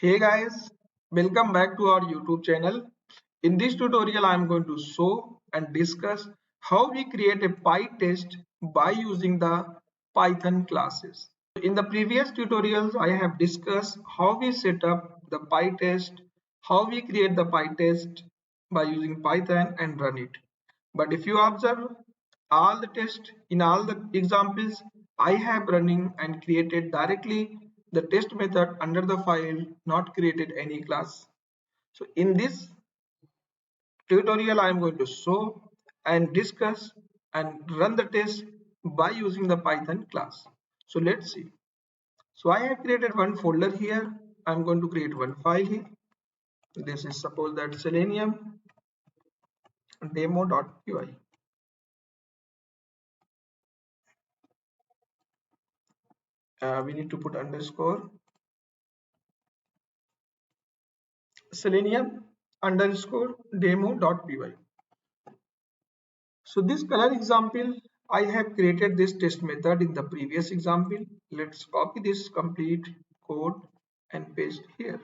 Hey guys, welcome back to our YouTube channel. In this tutorial, I am going to show and discuss how we create a PyTest by using the Python classes. In the previous tutorials, I have discussed how we set up the PyTest, how we create the PyTest by using Python and run it. But if you observe all the tests in all the examples, I have running and created directly the test method under the file, not created any class. So in this tutorial, I am going to show and discuss and run the test by using the Python class. So let's see. So I have created one folder here. I'm going to create one file here. This is suppose that Selenium demo.py. We need to put underscore Selenium underscore demo.py. So this color example, I have created this test method in the previous example. Let's copy this complete code and paste here.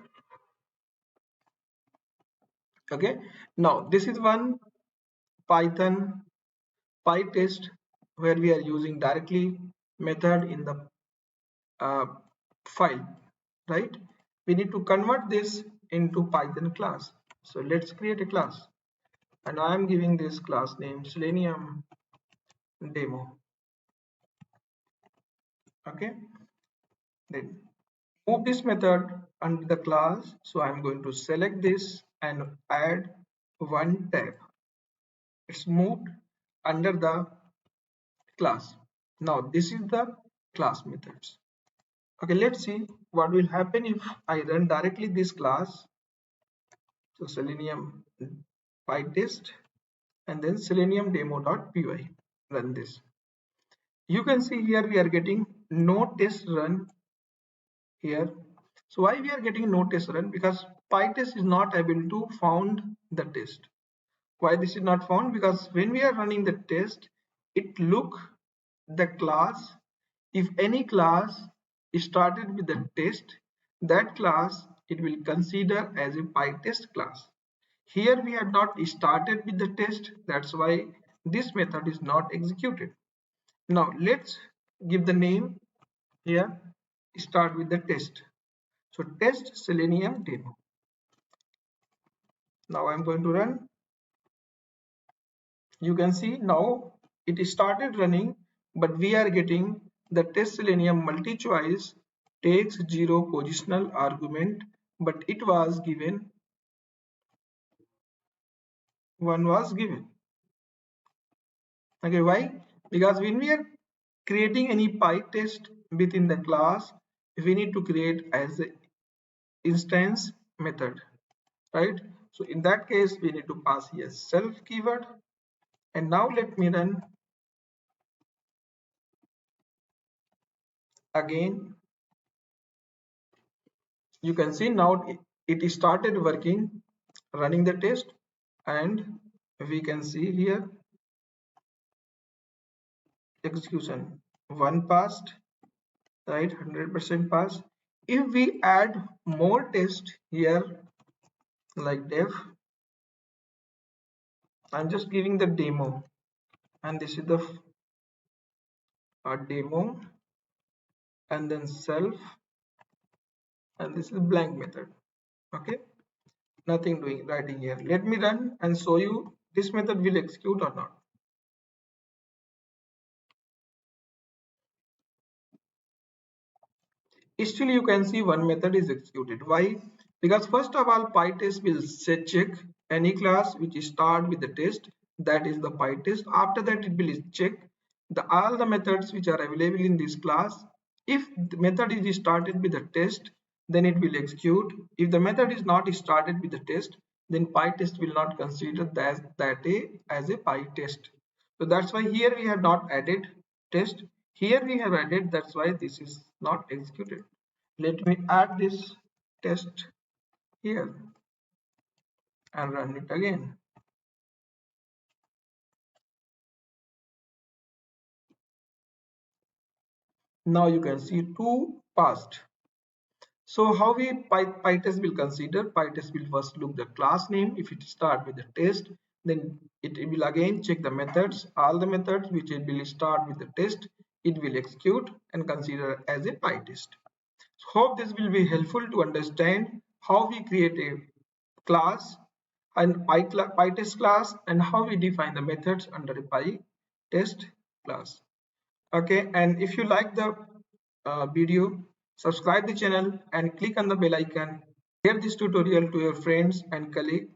Okay. Now this is one Python PyTest where we are using directly method in the uh, file, right? We need to convert this into Python class. So let's create a class, and I am giving this class name Selenium demo. Okay, then move this method under the class. So I'm going to select this and add one tab. It's moved under the class. Now this is the class methods. Okay, let's see what will happen if I run directly this class. So Selenium Pytest and then Selenium demo.py. Run this. You can see here we are getting no test run here. So why we are getting no test run? Because PyTest is not able to found the test. Why this is not found? Because when we are running the test, it look the class. If any class is started with the test, that class it will consider as a PyTest class. Here we have not started with the test. That's why this method is not executed. Now let's give the name here. Start with the test. So test Selenium demo. Now I'm going to run. You can see now it started running, but we are getting the test Selenium multi-choice takes 0 positional argument, but it was given, one was given. Okay, why? Because when we are creating any PyTest within the class, we need to create as an instance method, right? So in that case, we need to pass here self keyword. And now let me run again. You can see now it started working, running the test, and we can see here execution. One passed, right? 100% pass. If we add more test here, like def, I'm just giving the demo, and this is the demo, and then self, and this is blank method. Okay, nothing doing writing here. Let me run and show you this method will execute or not. Still you can see one method is executed. Why? Because first of all, PyTest will set check any class which start with the test, that is the PyTest. After that, it will check all the methods which are available in this class. If the method is started with the test, then it will execute. If the method is not started with the test, then PyTest will not consider as a PyTest. So that's why here we have not added test. Here we have added, that's why this is not executed. Let me add this test here and run it again. Now you can see two passed. So how we PyTest will consider, PyTest will first look the class name. If it start with the test, then it will again check the methods, all the methods which it will start with the test, it will execute and consider as a PyTest. So hope this will be helpful to understand how we create a class and PyTest class and how we define the methods under a PyTest class. Okay, and if you like the video, subscribe the channel and click on the bell icon. Share this tutorial to your friends and colleagues